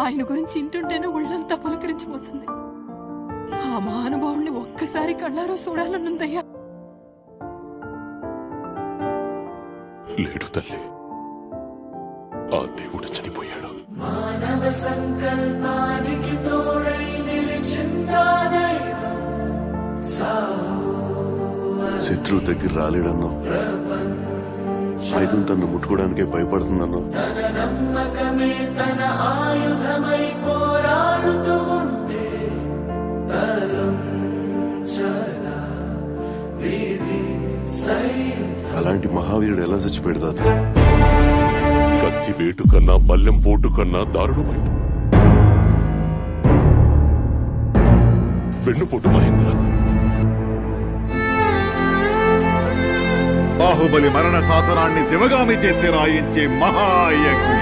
ఆయన గురించి ఇంటుంటేనే ఒళ్ళంతా పులకరించిపోతుంది. ఆ మహానుభావుణ్ణి ఒక్కసారి కళ్ళారో చూడాలనుందయ్యా. లేడు తల్లి, ఆ దేవుడు చనిపోయాడు. మానవ సంకల్పానికి తోడై నిలిచిందా దైవం. శత్రువు దగ్గర రాలేడన్నా, ఆయుధం తను ముట్టుకోవడానికే భయపడుతుందన్నా. తన నమ్మకమే తన ఆయుధమై పోరాడుతూ ఉంటే అలాంటి మహావీరుడు ఎలా చచ్చిపెడతాది? కత్తి వేటు కన్నా బల్లెం పోటు కన్నా దారుణమై వెన్నుపోటు మహేంద్ర. బాహుబలి మరణ శాసనాన్ని శివగామి చేతి రాయించే మహాయజ్ఞం.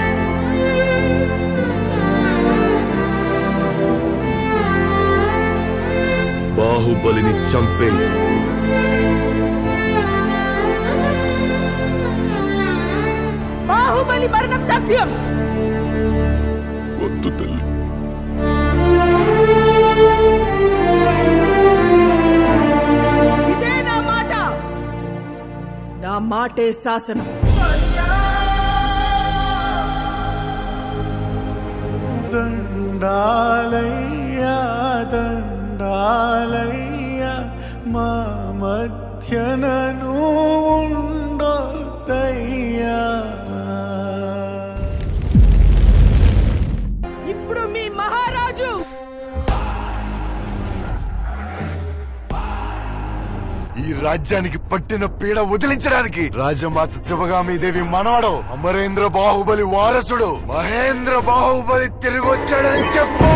బాహుబలిని చంపే బాహుబలి మరణం తథ్యం. వద్దు తల్లి, ఇదే నా మాట, నా మాటే శాసనం. దండాలయ్యా దండాలయ్యా మా మధ్యనను ఉండొద్దయ్యా. ఇప్పుడు మీ మహారాజు ఈ రాజ్యానికి పట్టిన పీడ వదిలించడానికి రాజమాత శివగామి దేవి మనవడు అమరేంద్ర బాహుబలి వారసుడు మహేంద్ర బాహుబలి తిరిగొచ్చాడని చెప్పు.